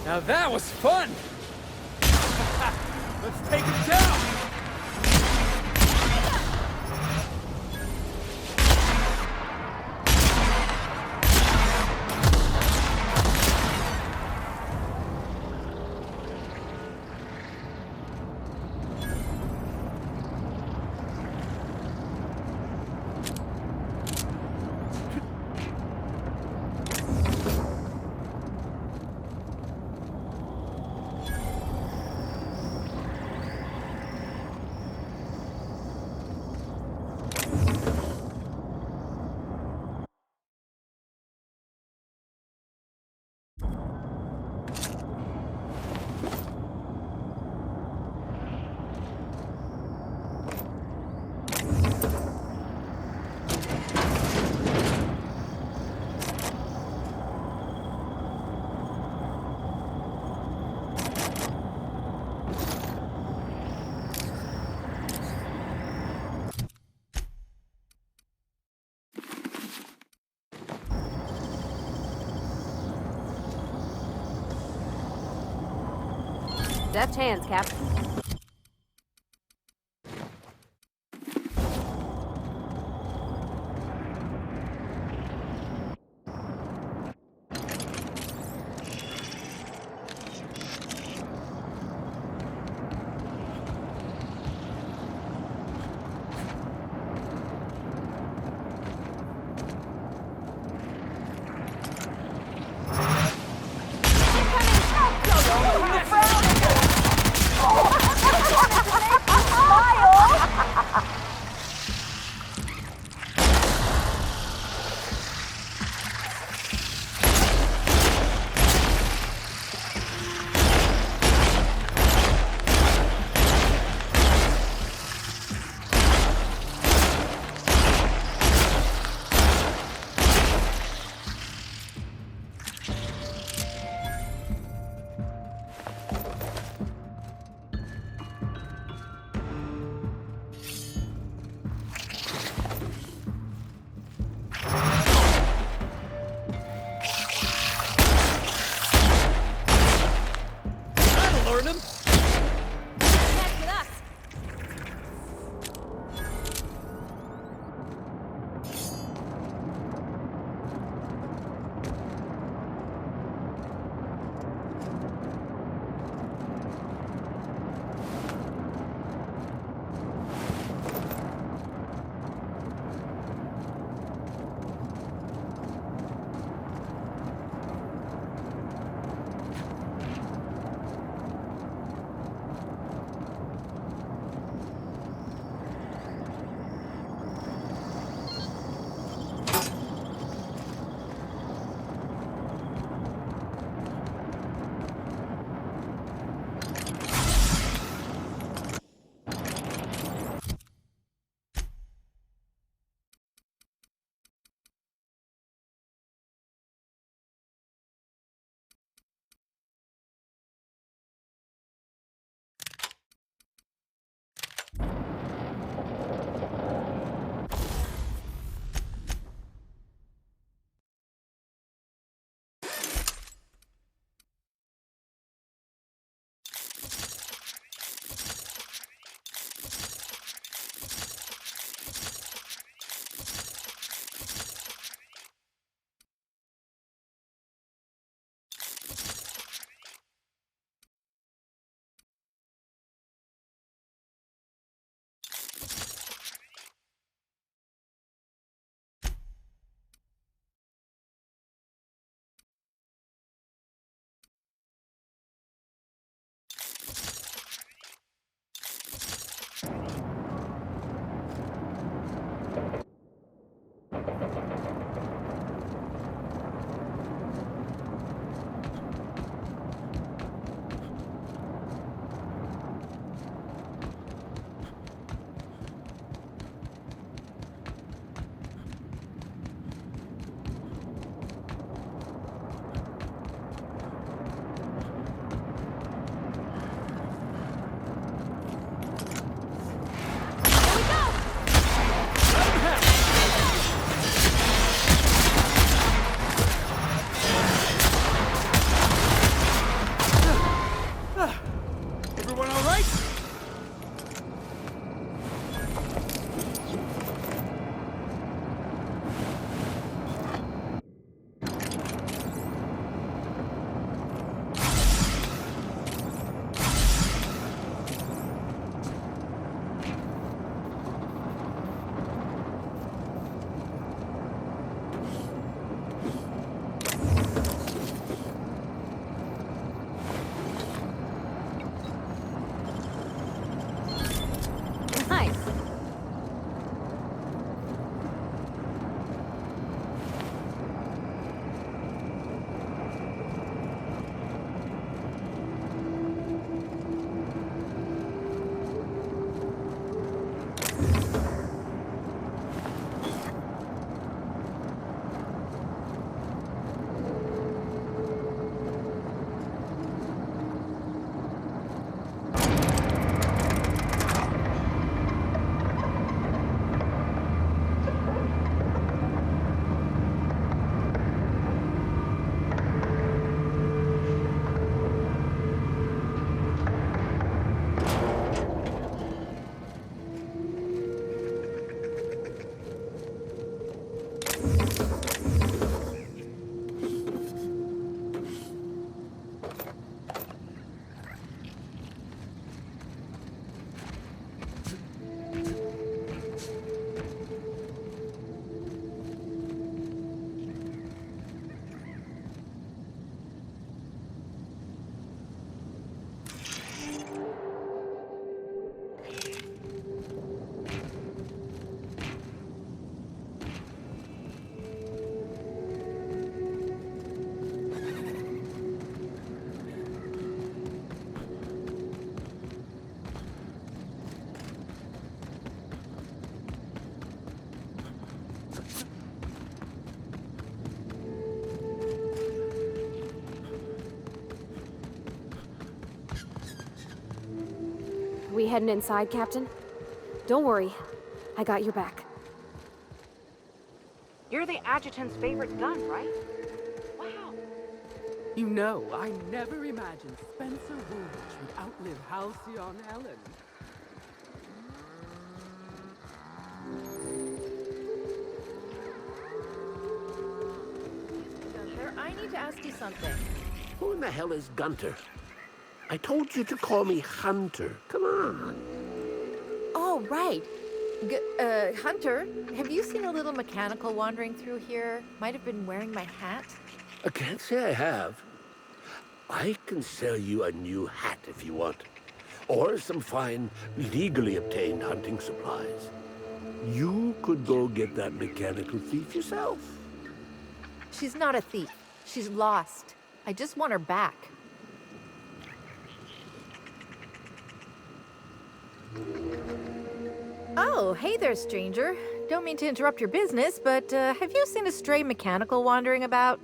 Now that was fun! Let's take him down! Deft hands, Cap. We heading inside, Captain? Don't worry. I got your back. You're the adjutant's favorite gun, right? Wow. You know, I never imagined Spencer Woolrich would outlive Halcyon Helen. Gunter, I need to ask you something. Who in the hell is Gunter? I told you to call me Hunter. Come on. Oh, right. Hunter, have you seen a little mechanical wandering through here? Might have been wearing my hat. I can't say I have. I can sell you a new hat if you want. Or some fine, legally obtained hunting supplies. You could go get that mechanical thief yourself. She's not a thief. She's lost. I just want her back. Oh, hey there, stranger. Don't mean to interrupt your business, but have you seen a stray mechanical wandering about?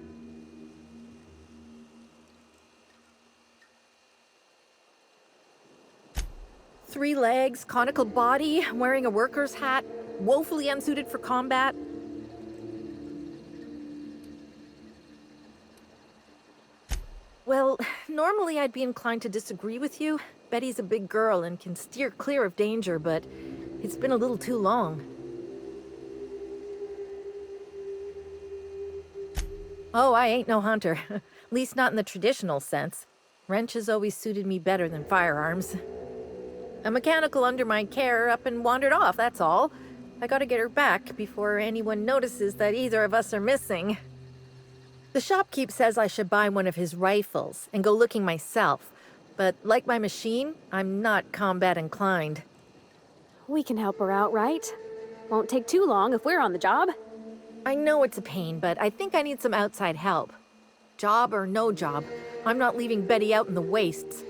Three legs, conical body, wearing a worker's hat, woefully unsuited for combat. Well, normally I'd be inclined to disagree with you. Betty's a big girl and can steer clear of danger, but it's been a little too long. Oh, I ain't no hunter. At least not in the traditional sense. Wrenches always suited me better than firearms. A mechanical under my care up and wandered off, that's all. I gotta get her back before anyone notices that either of us are missing. The shopkeep says I should buy one of his rifles and go looking myself, but like my machine, I'm not combat inclined. We can help her out, right? Won't take too long if we're on the job. I know it's a pain, but I think I need some outside help. Job or no job, I'm not leaving Betty out in the wastes.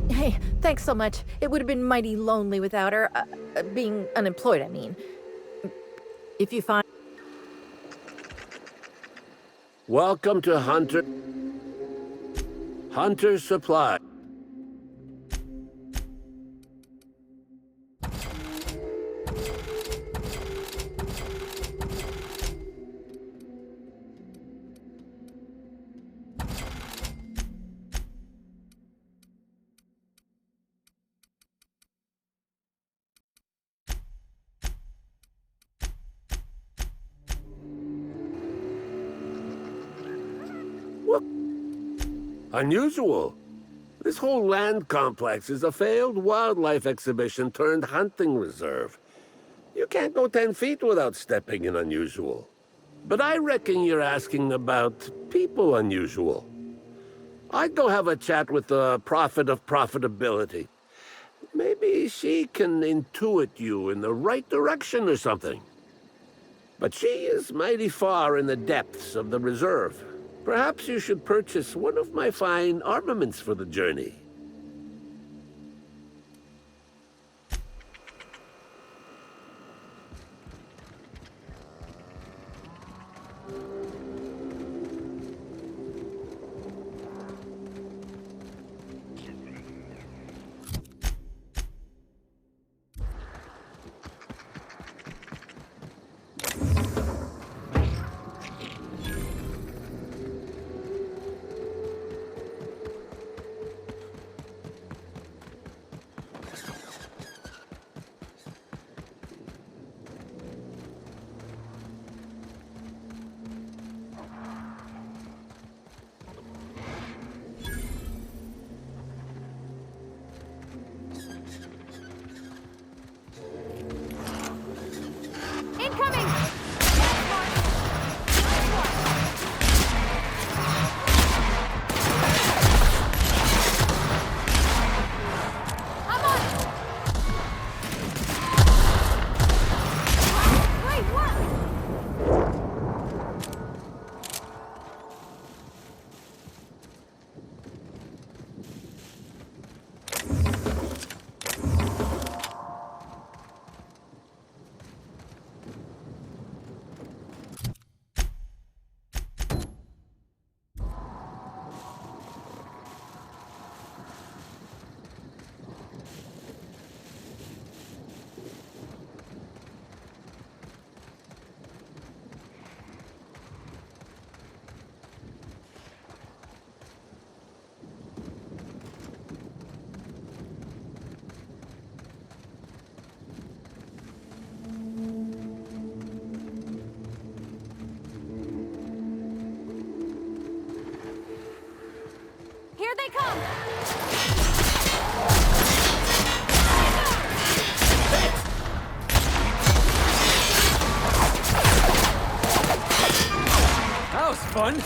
Hey, thanks so much. It would have been mighty lonely without her. Being unemployed, I mean. If you find... Welcome to Hunter Supply. Unusual. This whole land complex is a failed wildlife exhibition turned hunting reserve. You can't go 10 feet without stepping in unusual. But I reckon you're asking about people unusual. I'd go have a chat with the prophet of profitability. Maybe she can intuit you in the right direction or something. But she is mighty far in the depths of the reserve. Perhaps you should purchase one of my fine armaments for the journey. they come! That was fun.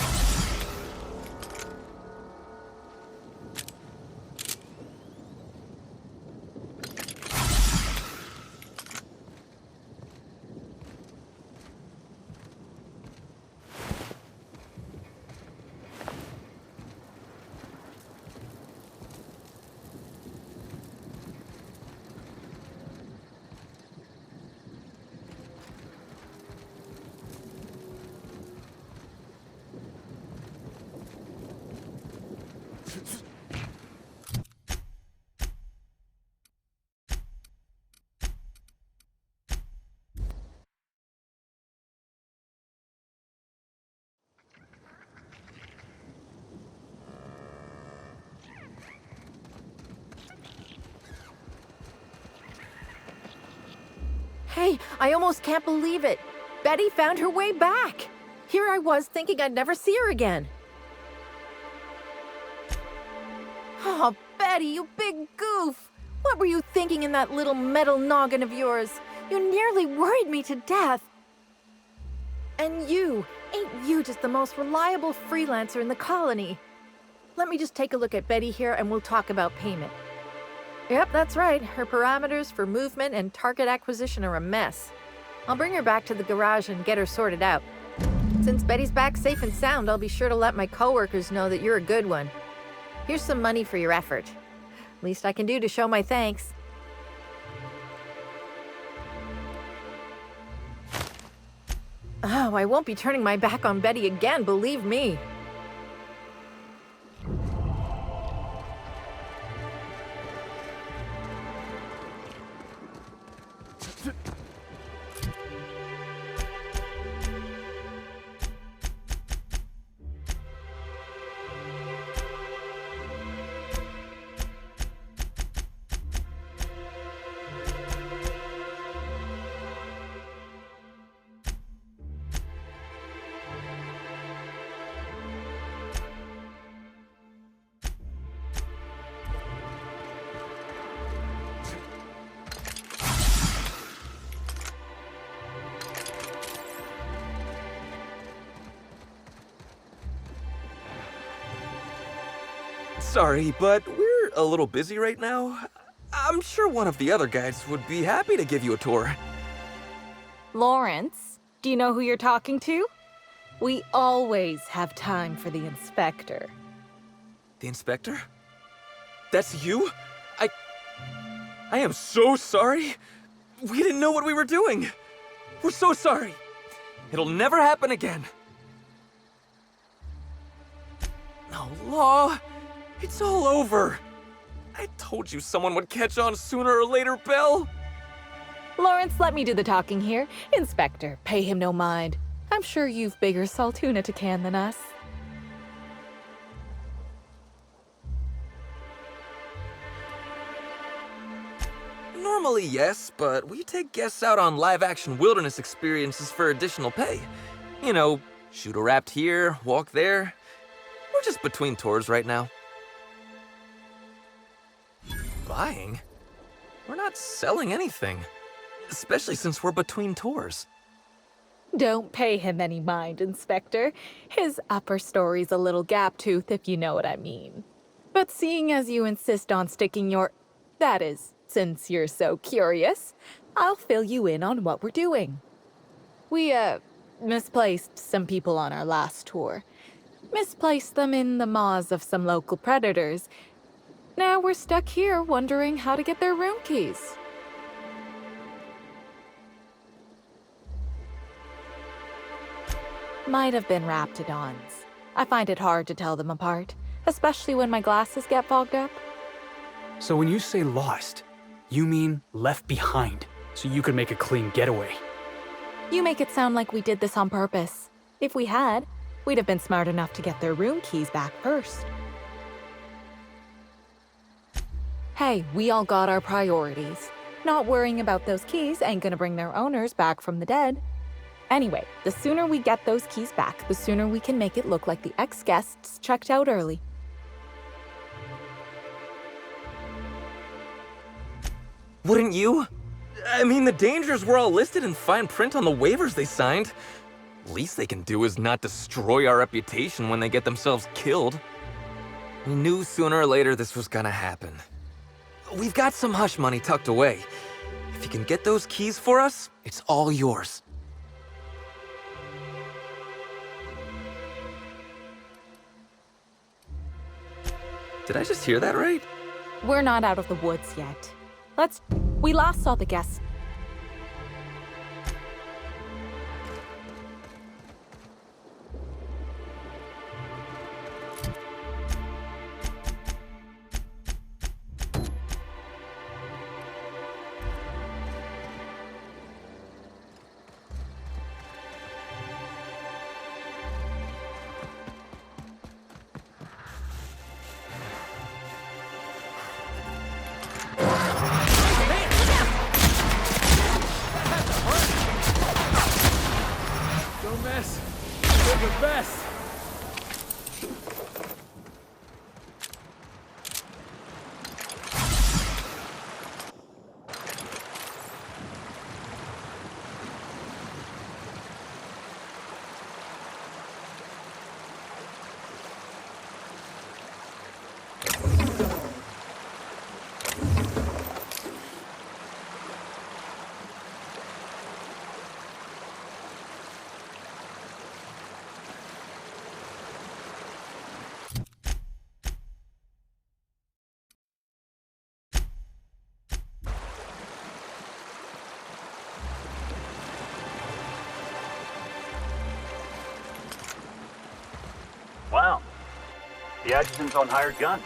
Hey, I almost can't believe it. Betty found her way back. Here I was thinking I'd never see her again. Oh, Betty, you big goof. What were you thinking in that little metal noggin of yours? You nearly worried me to death. And ain't you just the most reliable freelancer in the colony? Let me just take a look at Betty here and we'll talk about payment. Yep, that's right. Her parameters for movement and target acquisition are a mess. I'll bring her back to the garage and get her sorted out. Since Betty's back safe and sound, I'll be sure to let my coworkers know that you're a good one. Here's some money for your effort. Least I can do to show my thanks. Oh, I won't be turning my back on Betty again, believe me. Sorry, but we're a little busy right now. I'm sure one of the other guys would be happy to give you a tour. Lawrence, do you know who you're talking to? We always have time for the inspector. The inspector? That's you? I am so sorry. We didn't know what we were doing. We're so sorry. It'll never happen again. No, Law. It's all over. I told you someone would catch on sooner or later, Belle. Lawrence, let me do the talking here. Inspector, pay him no mind. I'm sure you've bigger saltuna to can than us. Normally, yes, but we take guests out on live-action wilderness experiences for additional pay. You know, shoot a raft here, walk there. We're just between tours right now. Buying? We're not selling anything. Especially since we're between tours. Don't pay him any mind, Inspector. His upper story's a little gap-toothed, if you know what I mean. But seeing as you insist on sticking your... That is, since you're so curious, I'll fill you in on what we're doing. We, misplaced some people on our last tour. Misplaced them in the maws of some local predators. Now we're stuck here wondering how to get their room keys. Might have been raptidons. I find it hard to tell them apart, especially when my glasses get fogged up. So when you say lost, you mean left behind, so you could make a clean getaway. You make it sound like we did this on purpose. If we had, we'd have been smart enough to get their room keys back first. Hey, we all got our priorities. Not worrying about those keys ain't gonna bring their owners back from the dead. Anyway, the sooner we get those keys back, the sooner we can make it look like the ex-guests checked out early. Wouldn't you? I mean, the dangers were all listed in fine print on the waivers they signed. Least they can do is not destroy our reputation when they get themselves killed. We knew sooner or later this was gonna happen. We've got some hush money tucked away. If you can get those keys for us, it's all yours. Did I just hear that right? We're not out of the woods yet. We last saw the guests. Don't mess with the best. Wow. The adjutant's on hired gun.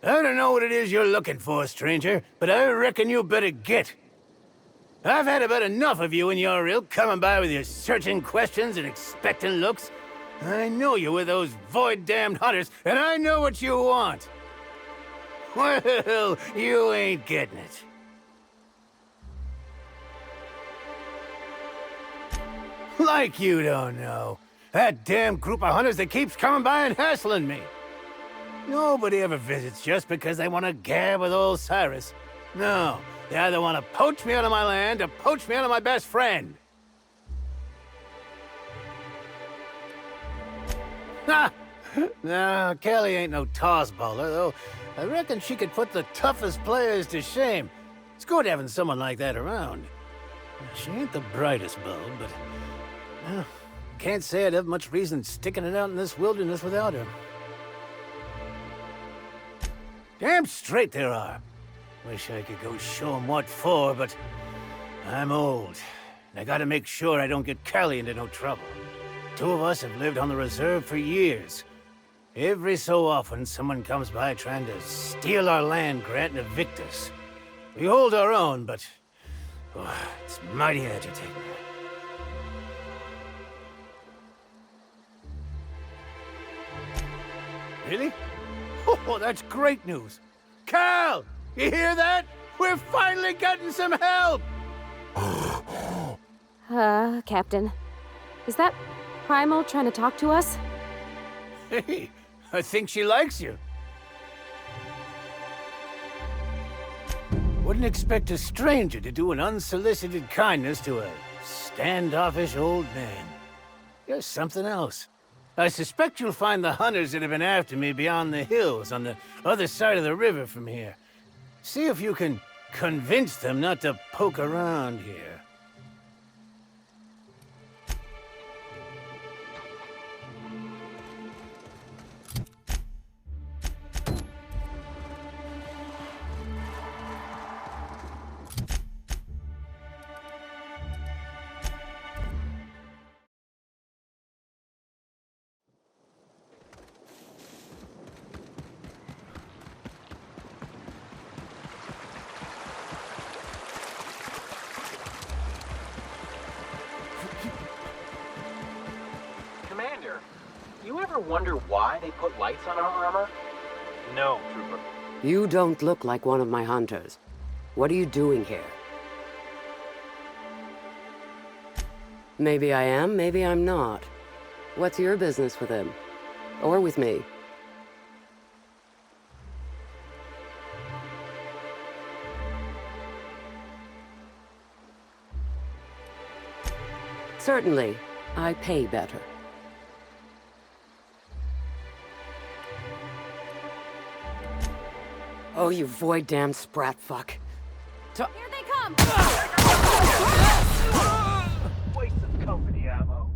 I don't know what it is you're looking for, stranger, but I reckon you better get. I've had about enough of you and your ilk coming by with your searching questions and expectant looks. I know you with those void-damned hunters, and I know what you want. Well, you ain't getting it. Like you don't know. That damn group of hunters that keeps coming by and hassling me. Nobody ever visits just because they want to gab with old Cyrus. No, they either want to poach me out of my land or poach me out of my best friend. Ha! Nah, Kelly ain't no toss-baller, though. I reckon she could put the toughest players to shame. It's good having someone like that around. She ain't the brightest bulb, but... can't say I'd have much reason sticking it out in this wilderness without her. Damn straight there are. Wish I could go show 'em what for, but... I'm old. And I gotta make sure I don't get Kelly into no trouble. Two of us have lived on the reserve for years. Every so often, someone comes by trying to steal our land grant and evict us. We hold our own, but... it's mighty agitating. Really? Oh, that's great news. Cal! You hear that? We're finally getting some help! Captain. Is that Primal trying to talk to us? Hey, I think she likes you. Wouldn't expect a stranger to do an unsolicited kindness to a standoffish old man. You're something else. I suspect you'll find the hunters that have been after me beyond the hills on the other side of the river from here. See if you can convince them not to poke around here. Commander, you ever wonder why they put lights on our armor? No, Trooper. You don't look like one of my hunters. What are you doing here? Maybe I am, maybe I'm not. What's your business with him? Or with me? Certainly. I pay better. Oh, you void-damned sprat fuck. Here they come! Waste of company ammo.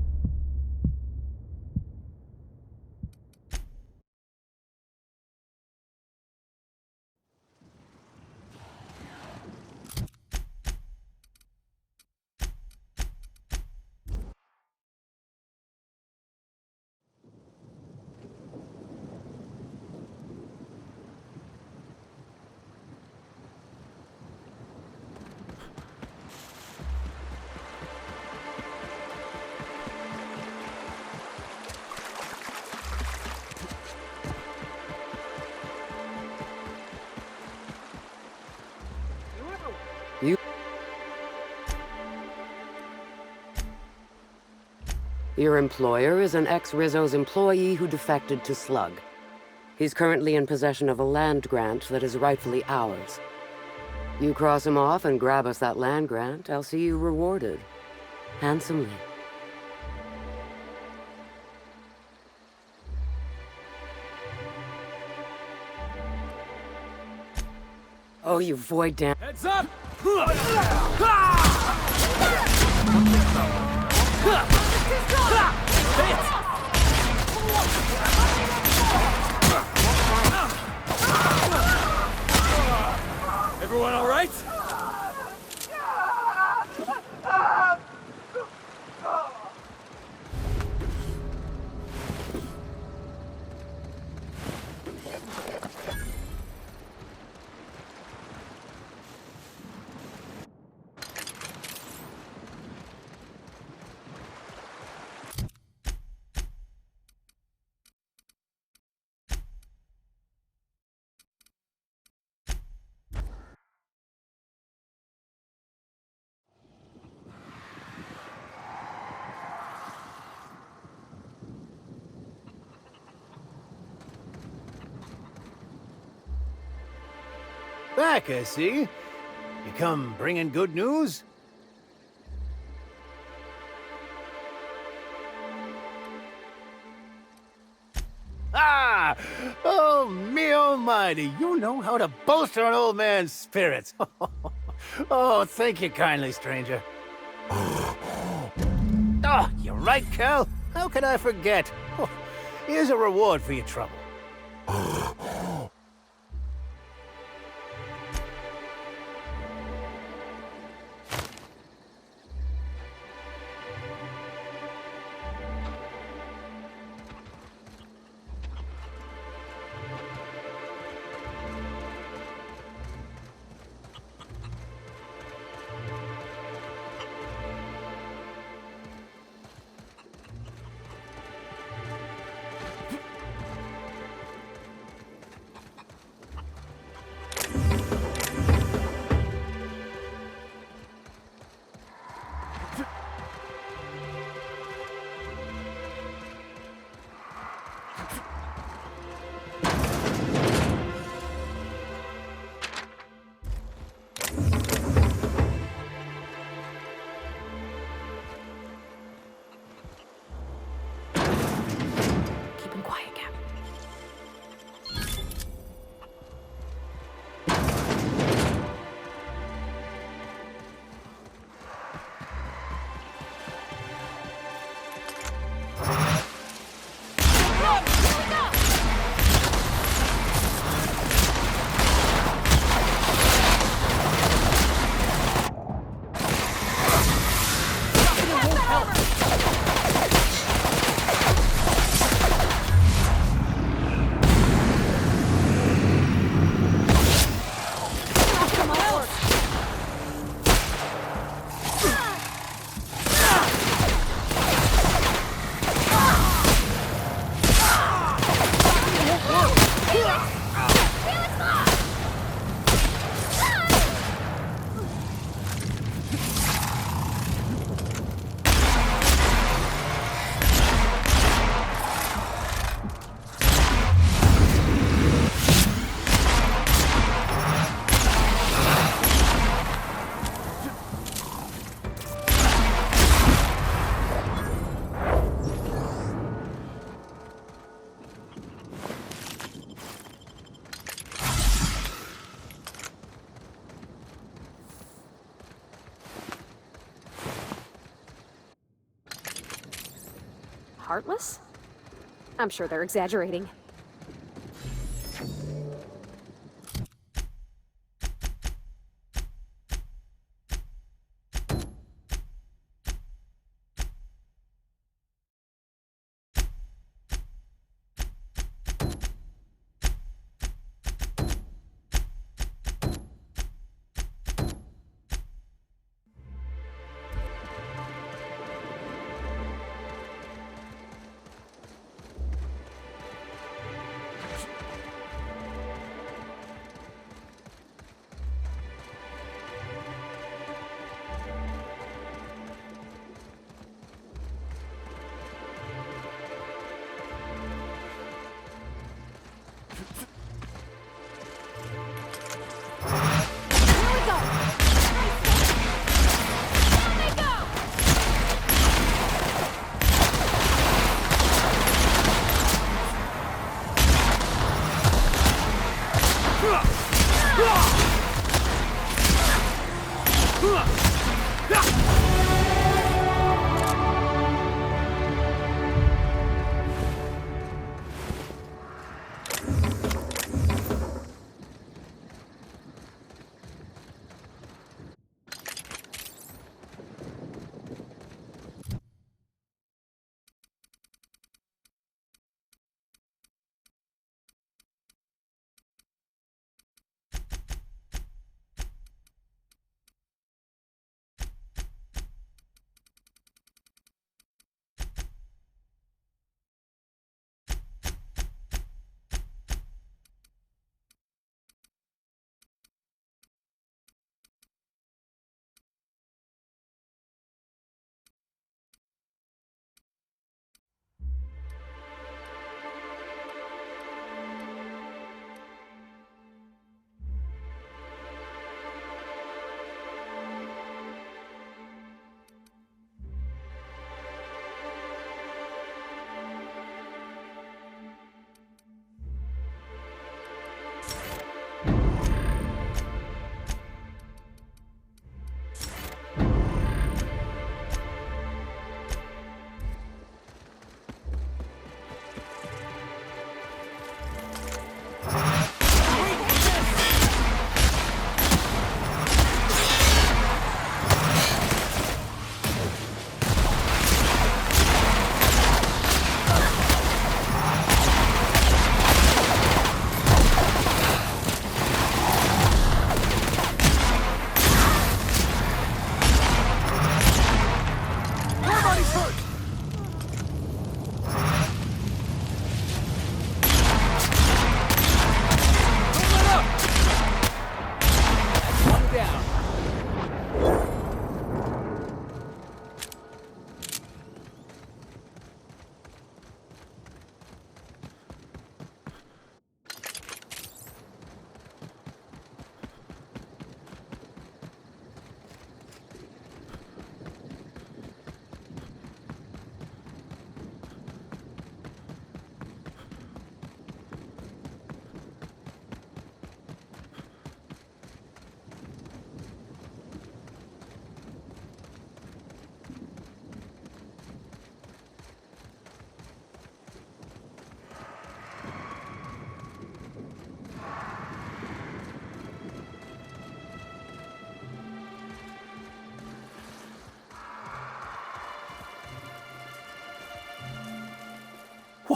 Your employer is an ex-Rizzo's employee who defected to Slug. He's currently in possession of a land grant that is rightfully ours. You cross him off and grab us that land grant, I'll see you rewarded. Handsomely. Oh, you void damn... Heads up! Everyone all right? Back, I see. You come bringing good news? Oh, me almighty, you know how to bolster an old man's spirits. Oh, thank you kindly, stranger. Oh, you're right, Cal. How could I forget? Oh, here's a reward for your trouble. Keep him quiet, Cap. Heartless? I'm sure they're exaggerating.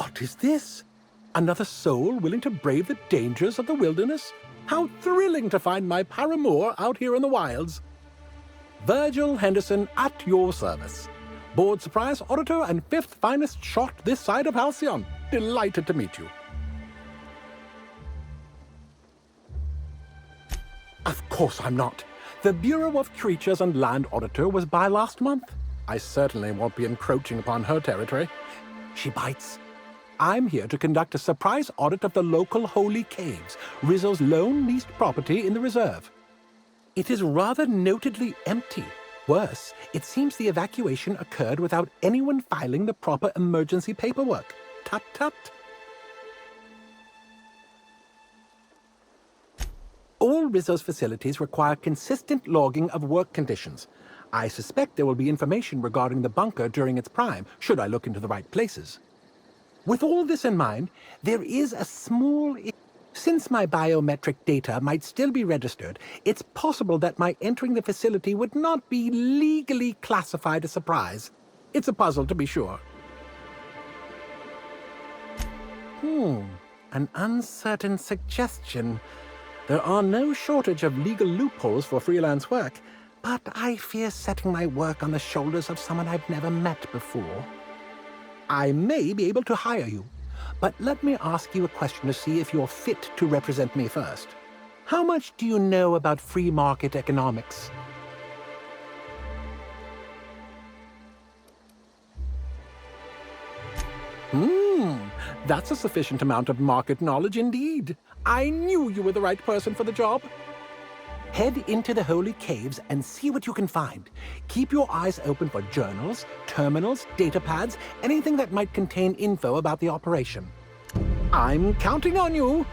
What is this? Another soul willing to brave the dangers of the wilderness? How thrilling to find my paramour out here in the wilds. Virgil Henderson at your service. Board surprise auditor and fifth finest shot this side of Halcyon. Delighted to meet you. Of course I'm not. The Bureau of Creatures and Land Auditor was by last month. I certainly won't be encroaching upon her territory. She bites. I'm here to conduct a surprise audit of the local holy caves, Rizzo's lone leased property in the reserve. It is rather notedly empty. Worse, it seems the evacuation occurred without anyone filing the proper emergency paperwork. Tut tut. All Rizzo's facilities require consistent logging of work conditions. I suspect there will be information regarding the bunker during its prime, should I look into the right places. With all this in mind, there is a small... Since my biometric data might still be registered, it's possible that my entering the facility would not be legally classified a surprise. It's a puzzle, to be sure. An uncertain suggestion. There are no shortage of legal loopholes for freelance work, but I fear setting my work on the shoulders of someone I've never met before. I may be able to hire you, but let me ask you a question to see if you're fit to represent me first. How much do you know about free market economics? That's a sufficient amount of market knowledge indeed. I knew you were the right person for the job. Head into the holy caves and see what you can find. Keep your eyes open for journals, terminals, data pads, anything that might contain info about the operation. I'm counting on you.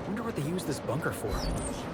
Wonder what they use this bunker for.